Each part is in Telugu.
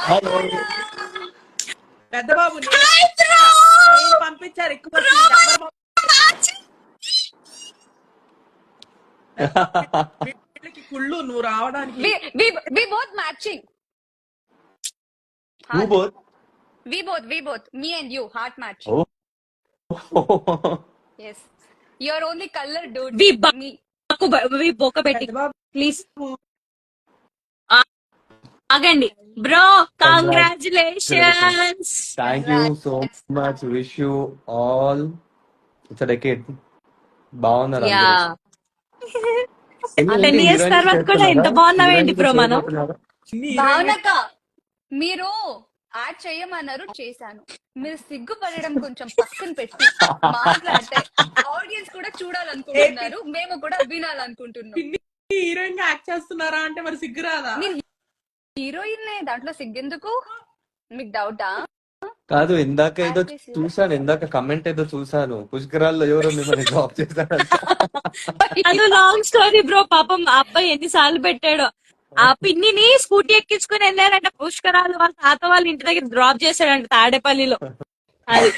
హలో పెద్ద బాబు పంపించారు ఎక్కువ కుళ్ళు నువ్వు రావడానికి. We both matching. Who both? We both. Me and you, heart matching. Oh. Yes. You're only color dude. We boka beti. Please. Agandi. Bro, congratulations. Thank you so much. Wish you all. It's a decade. బాగున్నారు Yeah. 10 years తర్వాత కూడా ఇంత బాగున్నావేంటి బ్రో మనం? భావనక మీరు యాడ్ చేయమన్నారు, చేశాను. మీరు సిగ్గుపడడం కొంచెం పక్కన పెట్టి మాట్లాడితే ఆడియన్స్ కూడా చూడాలనుకుంటున్నారు, మేము కూడా వినాలనుకుంటున్నాం. హీరోయిన్ గా యాక్ట్ చేస్తున్నారా అంటే మరి సిగ్గు రాదా? మీరు హీరోయిన్ దాంట్లో సిగ్గెందుకు? మీకు డౌటా? కాదు, ఇందాక ఏదో చూసాను, ఇందాక కమెంట్ ఏదో చూసాను, పుష్కరాల్లో ఎవరో మిమ్మల్ని డ్రాప్ చేశారు. అది లాంగ్ స్టోరీ బ్రో. పాపం ఆ అబ్బాయి ఎన్నిసార్లు పెట్టాడు. ఆ పిన్నిని స్కూటీ ఎక్కించుకుని వెళ్ళారంట పుష్కరాలు, వాళ్ళ తాత వాళ్ళ ఇంటి దగ్గర డ్రాప్ చేశాడంట తాడేపల్లిలో. అది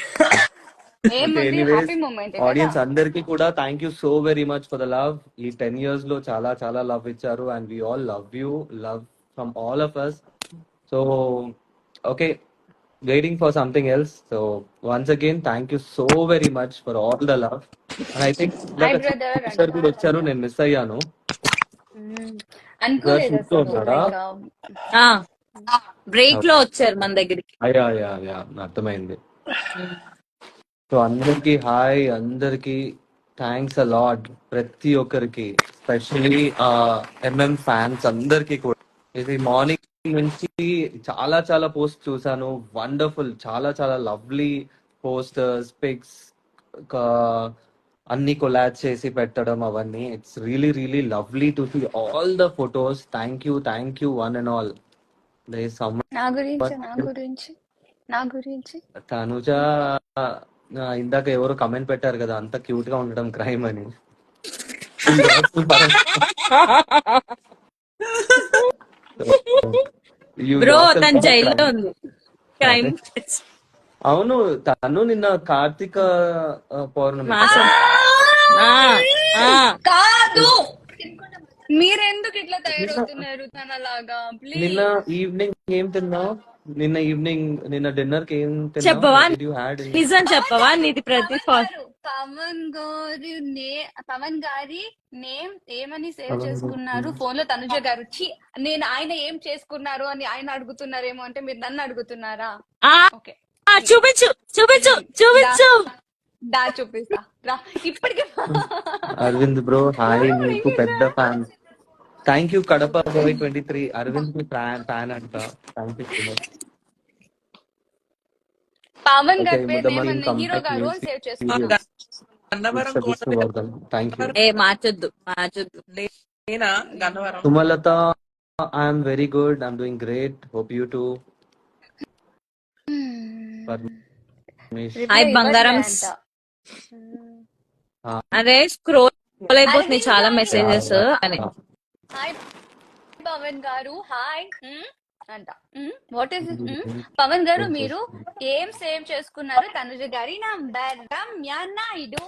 ఆడియన్స్ అందరికి కూడా thank you so very much for the love. ఈ 10 years లో చాలా చాలా లవ్ ఇచ్చారు and we all love you. Love from all of us. So okay, waiting for something else. So once again, thank you so very much for all the love. And I think sir kuda vacharu, nenu miss ayyanu. Break లో వచ్చారు మన దగ్గరికి. అయ్యా అర్థమైంది. సో అందరికి హాయ్, అందరికి థ్యాంక్స్ అ లాట్. ప్రతి ఒక్కరికి, స్పెషల్లీ ఎంఎం ఫ్యాన్స్ అందరికి కూడా. ఇది మార్నింగ్ నుంచి చాలా చాలా పోస్ట్ చూసాను. వండర్ఫుల్, చాలా చాలా లవ్లీ పోస్టర్స్, పిక్స్, అన్ని కొలాబ్ చేసి పెట్టడం అవన్నీ. It's really really lovely to see all the photos. Thank you one and all. Tanuja ఇందాక ఎవరు కమెంట్ పెట్టారు కదా, అంత క్యూట్ గా ఉండడం క్రైమ్ అని. బ్రో తన జైల్లో ఉంది. క్రైమ్. అవును, తను నిన్న కార్తీక పౌర్ణమి కాదు. మీరెందుకు ఇట్లా తయారవుతున్నారు తనలాగా? నిన్న ఈవినింగ్ ఏం తిన్నావు? నిన్న డిన్నర్ కి ఏం చెప్పవా? నిజం చెప్పవా? నీది ప్రతి పవన్ గారి నేమ్ ఏమని సేవ్ చేసుకున్నారు ఫోన్ లో? తనుజ గారు. నేను ఆయన ఏం చేసుకున్నారు అని ఆయన అడుగుతున్నారేమో అంటే మీరు నన్ను అడుగుతున్నారా? ఓకే, చూపించు. దా చూపిస్తా రా. ఇప్పటికే అరవింద్ బ్రో హాయ్, మీకు పెద్ద fan. Thank you Kadapa 23. Arvind కి ఫ్యాన్ అంట. Thank you so much. Pawan గారి పేరు హీరో గారు అని సేవ్ చేసుకున్నారు. మార్చొద్దు. Sumalatha, I'm very good, I'm doing great, hope you too. Hi బంగారం. అదే స్క్రోల్ అయిపోతున్నాయి చాలా మెసేజెస్ అని. హాయ్ పవన్ గారు, హాయ్ అంట. వాట్ ఈస్ పవన్ గారు, మీరు ఏం సేవ్ చేసుకున్నారు? తనుజ గారి నంబర్. రమ్య నాయుడు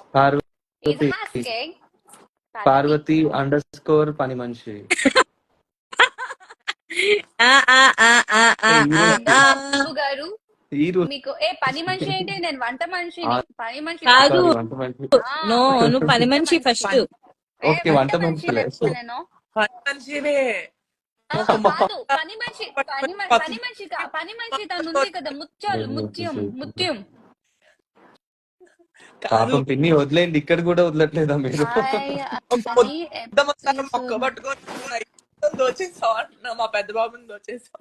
పార్వతి _ పని మనిషి. గారు మీకు పని మనిషి ఏంటి? నేను వంట మనిషి. పని మనిషి కాదు. నువ్వు పని మనిషి ఫస్ట్. ఓకే, వంట మనిషి. నేను పని మనిషి తను ఉంది కదా, ముత్యం. పాపం పిన్ని వదిలేండి, ఇక్కడ కూడా వదలట్లేదా మీరు? మా పెద్ద బాబుని దోచేసా.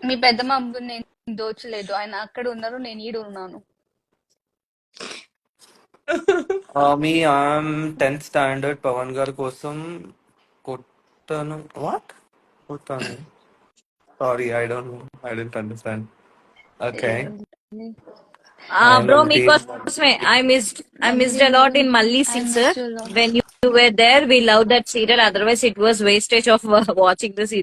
మీ పెద్ద బాబుని నేను దోచలేదు, ఆయన అక్కడ ఉన్నారు, నేను ఈడు ఉన్నాను. మీ 10th స్టాండర్డ్ పవన్ గారి కోసం కొట్టాను. వాట్ కొట్టాను? Sorry, I don't understand. Okay bro, మీకోసమే I missed a lot in Malli scenes. When you were there, we loved that serial. Otherwise, it was wastage of watching the serial.